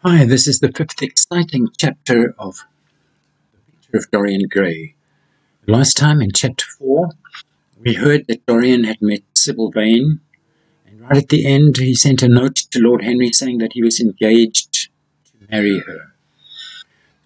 Hi, this is the fifth exciting chapter of The Picture of Dorian Gray. Last time in chapter 4, we heard that Dorian had met Sibyl Vane, and right at the end he sent a note to Lord Henry saying that he was engaged to marry her.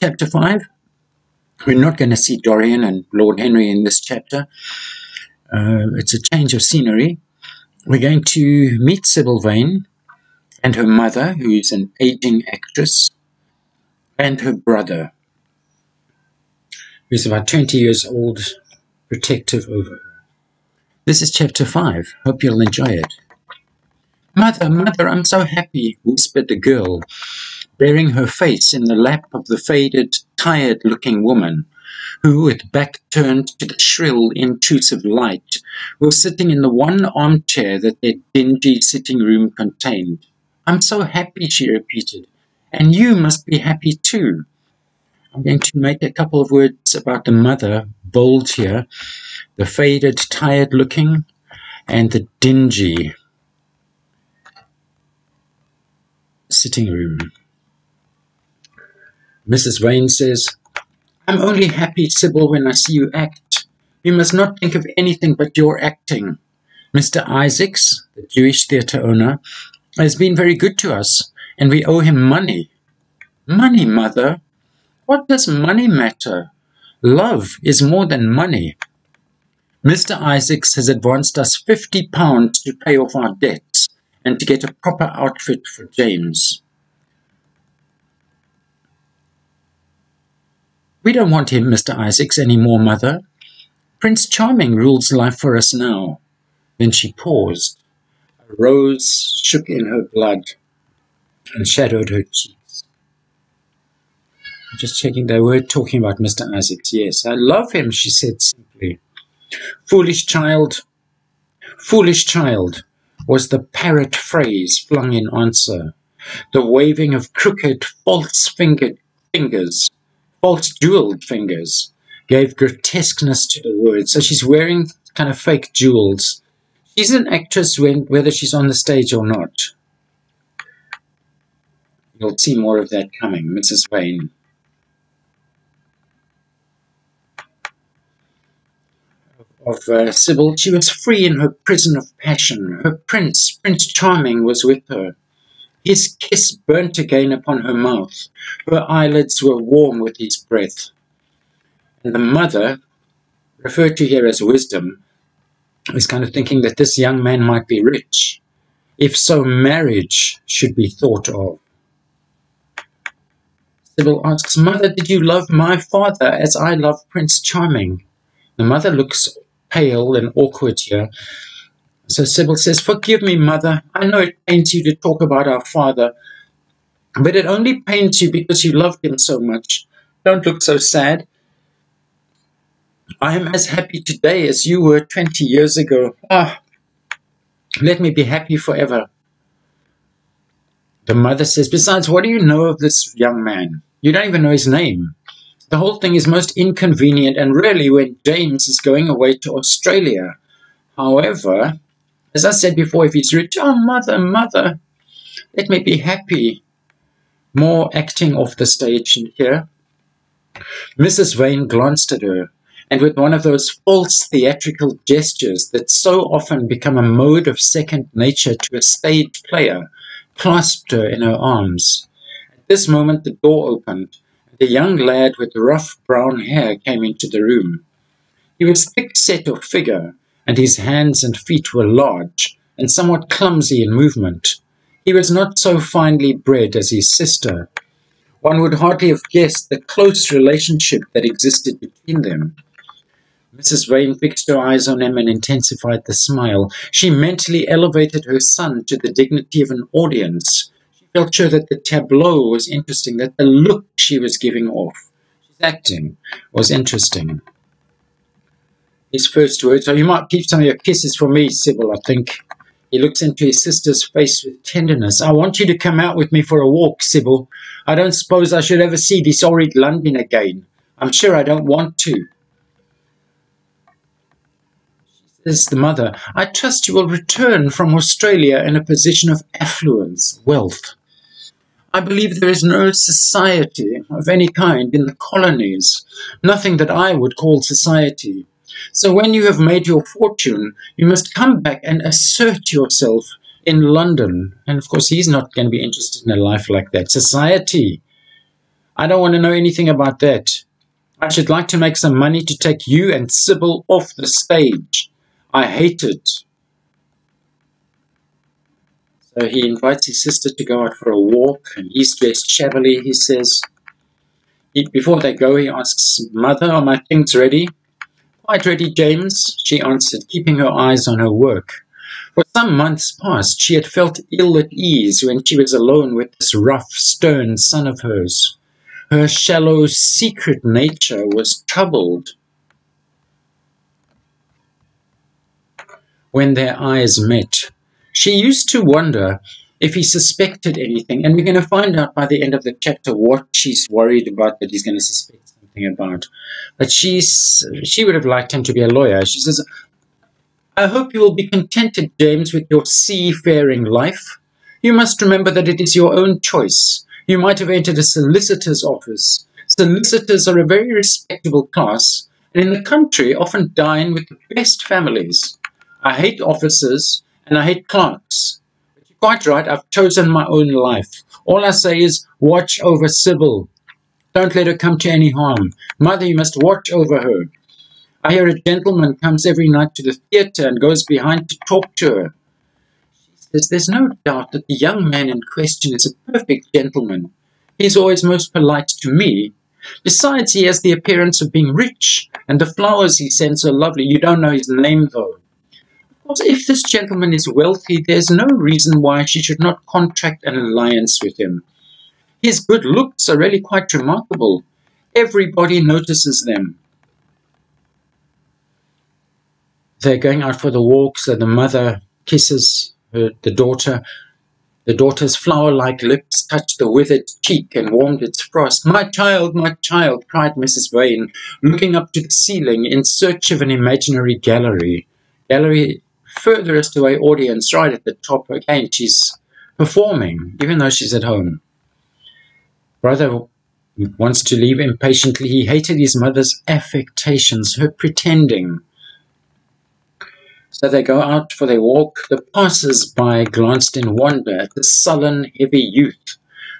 Chapter 5, we're not going to see Dorian and Lord Henry in this chapter. It's a change of scenery. We're going to meet Sibyl Vane and her mother, who is an aging actress, and her brother, who's about 20 years old, protective over her. This is chapter 5. Hope you'll enjoy it. Mother, mother, I'm so happy, whispered the girl, burying her face in the lap of the faded, tired-looking woman, who, with back turned to the shrill, intrusive light, was sitting in the one armchair that their dingy sitting room contained. I'm so happy, she repeated, and you must be happy too. I'm going to make a couple of words about the mother bold here. The faded, tired-looking, and the dingy sitting room. Mrs. Vane says, I'm only happy, Sibyl, when I see you act. You must not think of anything but your acting. Mr. Isaacs, the Jewish theatre owner, has been very good to us, and we owe him money. Money, mother? What does money matter? Love is more than money. Mr. Isaacs has advanced us £50 to pay off our debts and to get a proper outfit for James. We don't want him, Mr. Isaacs, any more, mother. Prince Charming rules life for us now. Then she paused. A rose shook in her blood and shadowed her cheeks. I'm just checking, they were talking about Mr. Isaacs. Yes, I love him, she said simply. Foolish child, was the parrot phrase flung in answer. The waving of crooked, false-jeweled fingers, gave grotesqueness to the words. So she's wearing kind of fake jewels. She's an actress whether she's on the stage or not. You'll see more of that coming, Mrs. Vane. Of Sibyl, she was free in her prison of passion. Her Prince Charming, was with her. His kiss burnt again upon her mouth. Her eyelids were warm with his breath. And the mother, referred to here as wisdom, is kind of thinking that this young man might be rich. If so, marriage should be thought of. Sibyl asks, Mother, did you love my father as I love Prince Charming? The mother looks pale and awkward here. So Sibyl says, Forgive me, Mother. I know it pains you to talk about our father, but it only pains you because you loved him so much. Don't look so sad. I am as happy today as you were 20 years ago. Let me be happy forever. The mother says, Besides, what do you know of this young man? You don't even know his name. The whole thing is most inconvenient, and really when James is going away to Australia. However, as I said before, if he's rich, mother, let me be happy. More acting off the stage here. Mrs. Vane glanced at her, and with one of those false theatrical gestures that so often become a mode of second nature to a stage player, clasped her in her arms. At this moment the door opened, and a young lad with rough brown hair came into the room. He was thick-set of figure, and his hands and feet were large, and somewhat clumsy in movement. He was not so finely bred as his sister. One would hardly have guessed the close relationship that existed between them. Mrs. Vane fixed her eyes on him and intensified the smile. She mentally elevated her son to the dignity of an audience. She felt sure that the tableau was interesting, that the look she was giving off, his acting, was interesting. His first words, you might keep some of your kisses for me, Sibyl, I think. He looks into his sister's face with tenderness. I want you to come out with me for a walk, Sibyl. I don't suppose I should ever see this horrid London again. I'm sure I don't want to. Says the mother, I trust you will return from Australia in a position of affluence, wealth. I believe there is no society of any kind in the colonies, nothing that I would call society. So when you have made your fortune, you must come back and assert yourself in London. And of course, he's not going to be interested in a life like that. Society. I don't want to know anything about that. I should like to make some money to take you and Sibyl off the stage. I hate it. So he invites his sister to go out for a walk, and he's dressed shabbily, he says. Before they go, he asks, "Mother, are my things ready?" "Quite ready, James," she answered, keeping her eyes on her work. For some months past, she had felt ill at ease when she was alone with this rough, stern son of hers. Her shallow, secret nature was troubled. When their eyes met, she used to wonder if he suspected anything, and we're going to find out by the end of the chapter what she's worried about that he's going to suspect something about. But she would have liked him to be a lawyer. She says, "I hope you will be contented, James, with your seafaring life. You must remember that it is your own choice. You might have entered a solicitor's office. Solicitors are a very respectable class, and in the country often dine with the best families. I hate officers, and I hate clerks. But you're quite right, I've chosen my own life. All I say is, watch over Sibyl. Don't let her come to any harm. Mother, you must watch over her. I hear a gentleman comes every night to the theatre and goes behind to talk to her." She says, "There's no doubt that the young man in question is a perfect gentleman. He's always most polite to me. Besides, he has the appearance of being rich, and the flowers he sends are lovely. You don't know his name, though. Of course, if this gentleman is wealthy, there's no reason why she should not contract an alliance with him. His good looks are really quite remarkable. Everybody notices them." They're going out for the walk, so the mother kisses the daughter. The daughter's flower-like lips touched the withered cheek and warmed its frost. my child," cried Mrs. Vane, looking up to the ceiling in search of an imaginary gallery. Gallery furthest away audience right at the top. Again, she's performing, even though she's at home. Brother wants to leave impatiently. He hated his mother's affectations, her pretending. So they go out for their walk. The passers-by glanced in wonder at the sullen, heavy youth,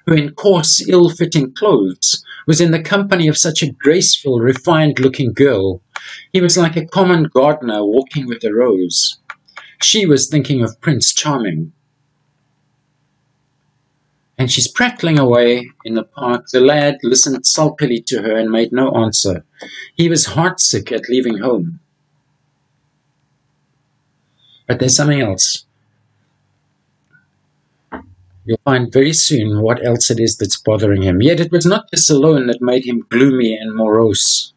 who in coarse, ill-fitting clothes was in the company of such a graceful, refined-looking girl. He was like a common gardener walking with a rose. She was thinking of Prince Charming. And she's prattling away in the park. The lad listened sulkily to her and made no answer. He was heartsick at leaving home. But there's something else. You'll find very soon what else it is that's bothering him. Yet it was not this alone that made him gloomy and morose.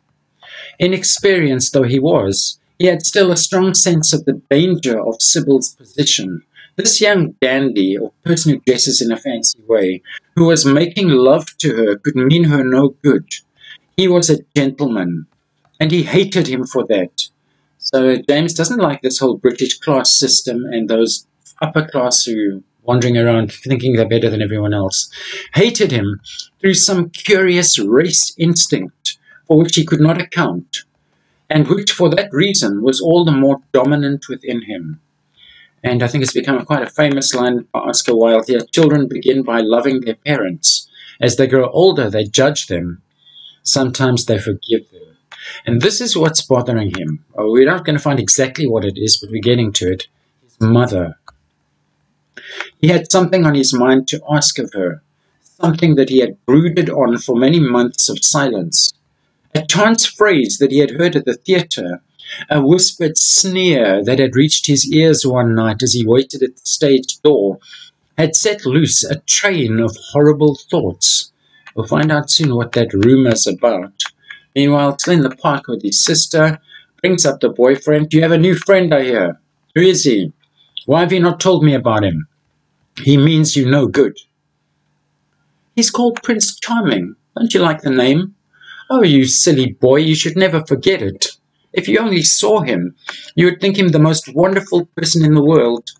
Inexperienced though he was, he had still a strong sense of the danger of Sibyl's position. This young dandy, or person who dresses in a fancy way, who was making love to her, could mean her no good. He was a gentleman, and he hated him for that. So James doesn't like this whole British class system and those upper class who wandering around thinking they're better than everyone else. Hated him through some curious race instinct for which he could not account, and which for that reason was all the more dominant within him. And I think it's become quite a famous line by Oscar Wilde here. Children begin by loving their parents. As they grow older, they judge them. Sometimes they forgive them. And this is what's bothering him. We're not going to find exactly what it is, but we're getting to it. His mother. He had something on his mind to ask of her, something that he had brooded on for many months of silence. A chance phrase that he had heard at the theatre, a whispered sneer that had reached his ears one night as he waited at the stage door, had set loose a train of horrible thoughts. We'll find out soon what that rumour's about. Meanwhile, still in the park with his sister, brings up the boyfriend. "You have a new friend, I hear. Who is he? Why have you not told me about him? He means you no good." "He's called Prince Charming. Don't you like the name?" "Oh, you silly boy, you should never forget it. If you only saw him, you would think him the most wonderful person in the world.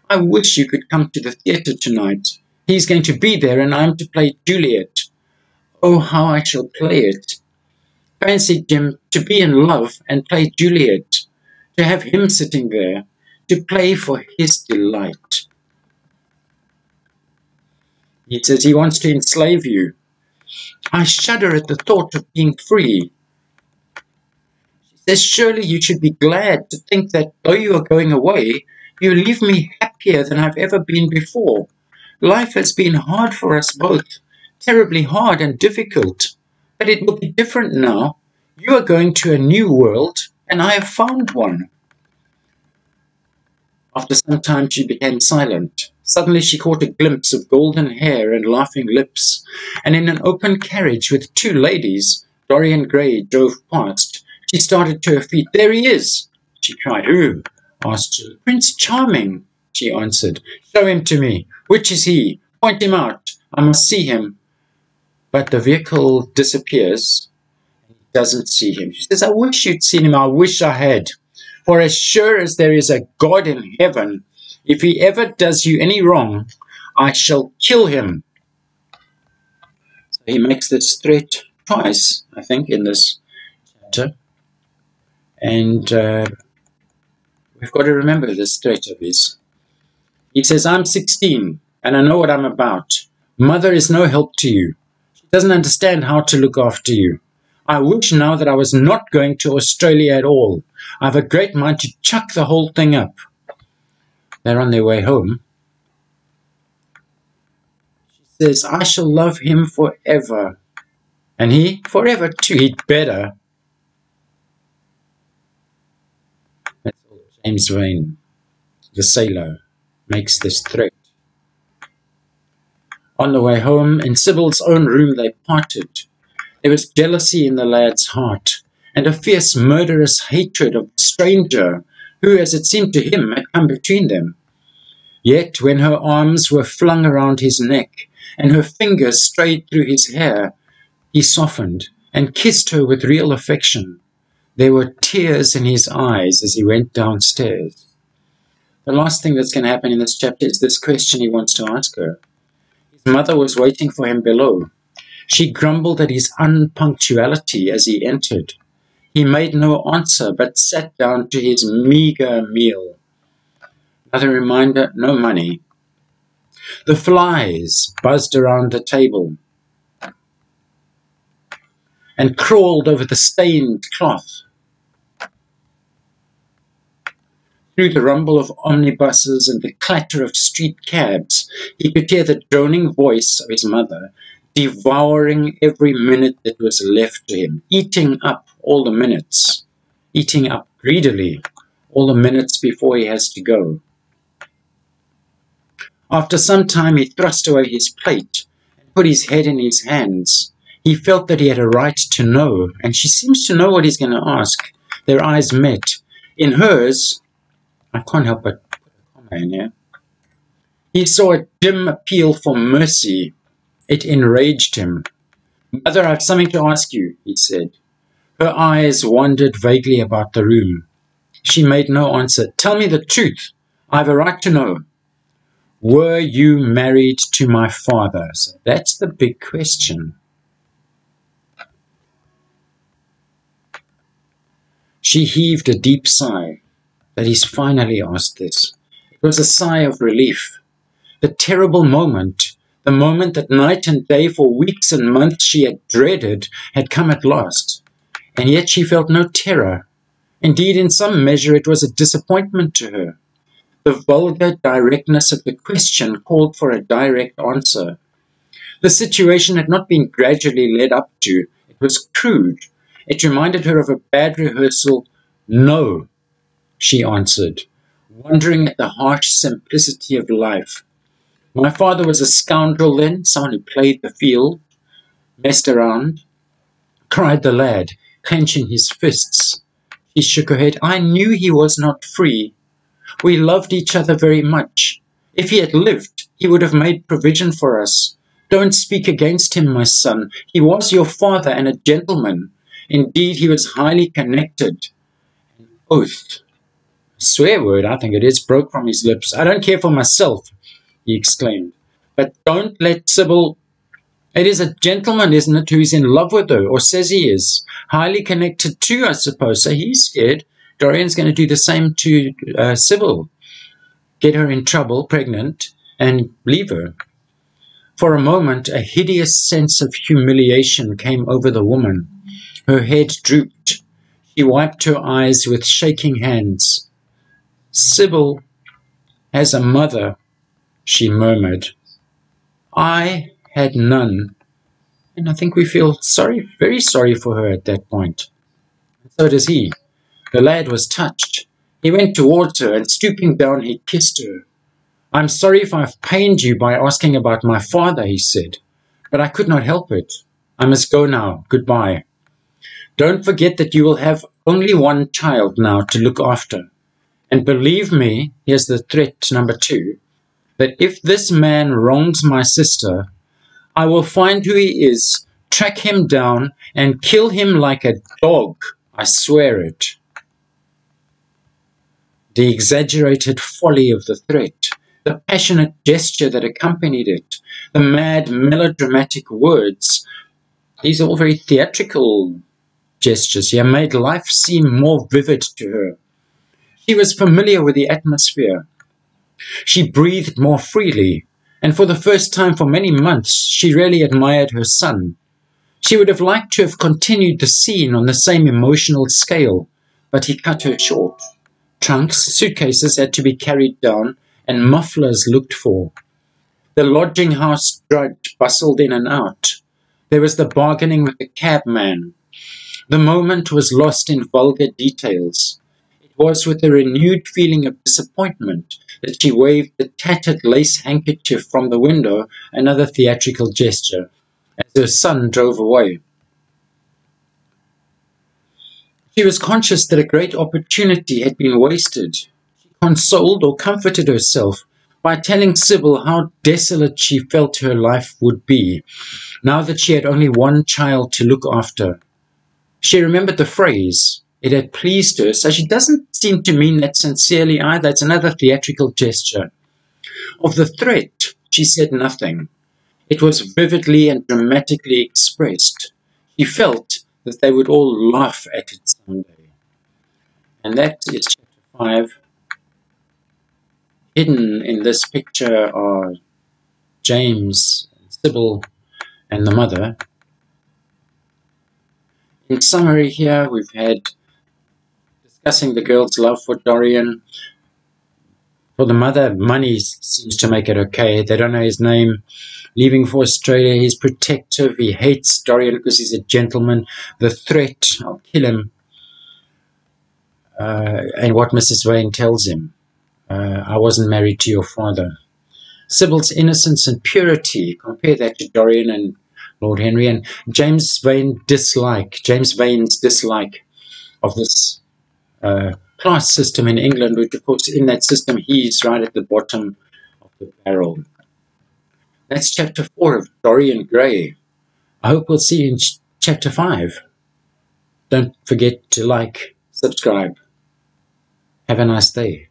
I wish you could come to the theatre tonight. He's going to be there, and I'm to play Juliet. Oh, how I shall play it. Fancy, Jim, to be in love and play Juliet, to have him sitting there, to play for his delight. He says he wants to enslave you. I shudder at the thought of being free. She says, surely you should be glad to think that though you are going away, you leave me happier than I've ever been before. Life has been hard for us both, terribly hard and difficult. But it will be different now. You are going to a new world, and I have found one. After some time she became silent. Suddenly she caught a glimpse of golden hair and laughing lips, and in an open carriage with two ladies, Dorian Gray drove past. She started to her feet. There he is, she cried. Who? Asked she. Prince Charming, she answered. Show him to me. Which is he? Point him out. I must see him. But the vehicle disappears. He doesn't see him. She says, I wish you'd seen him. I wish I had. For as sure as there is a God in heaven, if he ever does you any wrong, I shall kill him. So he makes this threat twice, I think, in this chapter. And we've got to remember this threat of his. He says, I'm 16, and I know what I'm about. Mother is no help to you. She doesn't understand how to look after you. I wish now that I was not going to Australia at all. I have a great mind to chuck the whole thing up. They're on their way home. She says, I shall love him forever. And he? Forever too. He'd better. That's all. James Vane, the sailor, makes this threat. On the way home, in Sibyl's own room, they parted. There was jealousy in the lad's heart, and a fierce murderous hatred of the stranger, who, as it seemed to him, had come between them. Yet, when her arms were flung around his neck, and her fingers strayed through his hair, he softened, and kissed her with real affection. There were tears in his eyes as he went downstairs. The last thing that's going to happen in this chapter is this question he wants to ask her. His mother was waiting for him below. She grumbled at his unpunctuality as he entered. He made no answer, but sat down to his meagre meal. Another reminder, no money. The flies buzzed around the table and crawled over the stained cloth. Through the rumble of omnibuses and the clatter of street cabs, he could hear the droning voice of his mother, devouring every minute that was left to him, eating up all the minutes, eating up greedily all the minutes before he has to go. After some time, he thrust away his plate and put his head in his hands. He felt that he had a right to know, and she seems to know what he's going to ask. Their eyes met. In hers, I can't help but put a comma in here. He saw a dim appeal for mercy. It enraged him. Mother, I have something to ask you, he said. Her eyes wandered vaguely about the room. She made no answer. Tell me the truth. I have a right to know. Were you married to my father? So that's the big question. She heaved a deep sigh that he's finally asked this. It was a sigh of relief. The terrible moment, the moment that night and day for weeks and months she had dreaded, had come at last. And yet she felt no terror. Indeed, in some measure, it was a disappointment to her. The vulgar directness of the question called for a direct answer. The situation had not been gradually led up to. It was crude. It reminded her of a bad rehearsal. No, she answered, wondering at the harsh simplicity of life. My father was a scoundrel then, someone who played the field, messed around, cried the lad, clenching his fists. She shook her head. I knew he was not free. We loved each other very much. If he had lived, he would have made provision for us. Don't speak against him, my son. He was your father and a gentleman. Indeed, he was highly connected. An oath, a swear word, I think it is, broke from his lips. I don't care for myself, he exclaimed. But don't let Sibyl... It is a gentleman, isn't it, who's in love with her, or says he is. Highly connected too, I suppose. So he's scared. Dorian's going to do the same to Sibyl. Get her in trouble, pregnant, and leave her. For a moment, a hideous sense of humiliation came over the woman. Her head drooped. She wiped her eyes with shaking hands. Sibyl has a mother, she murmured. I had none. And I think we feel sorry, very sorry for her at that point. So does he. The lad was touched. He went towards her, and stooping down, he kissed her. I'm sorry if I've pained you by asking about my father, he said, but I could not help it. I must go now. Goodbye. Don't forget that you will have only one child now to look after. And believe me, here's the threat number 2, that if this man wrongs my sister, I will find who he is, track him down, and kill him like a dog. I swear it. The exaggerated folly of the threat, the passionate gesture that accompanied it, the mad melodramatic words, these are all very theatrical gestures here, made life seem more vivid to her. She was familiar with the atmosphere. She breathed more freely, and for the first time for many months, she really admired her son. She would have liked to have continued the scene on the same emotional scale, but he cut her short. Trunks, suitcases had to be carried down, and mufflers looked for. The lodging house drudge bustled in and out. There was the bargaining with the cabman. The moment was lost in vulgar details. It was with a renewed feeling of disappointment that she waved the tattered lace handkerchief from the window, another theatrical gesture, as her son drove away. She was conscious that a great opportunity had been wasted. She consoled or comforted herself by telling Sibyl how desolate she felt her life would be, now that she had only one child to look after. She remembered the phrase. It had pleased her, so she doesn't seem to mean that sincerely either. It's another theatrical gesture. Of the threat, she said nothing. It was vividly and dramatically expressed. She felt that they would all laugh at it someday. And that is chapter 5. Hidden in this picture are James, Sibyl, and the mother. In summary here, we've had discussing the girl's love for Dorian. For the mother, money seems to make it okay. They don't know his name. Leaving for Australia, he's protective. He hates Dorian because he's a gentleman. The threat, I'll kill him. And what Mrs. Vane tells him. I wasn't married to your father. Sibyl's innocence and purity. Compare that to Dorian and Lord Henry. And James Vane's dislike of this class system in England, which of course in that system he's right at the bottom of the barrel. That's chapter 4 of Dorian Gray. I hope we'll see you in chapter 5. Don't forget to like, subscribe. Have a nice day.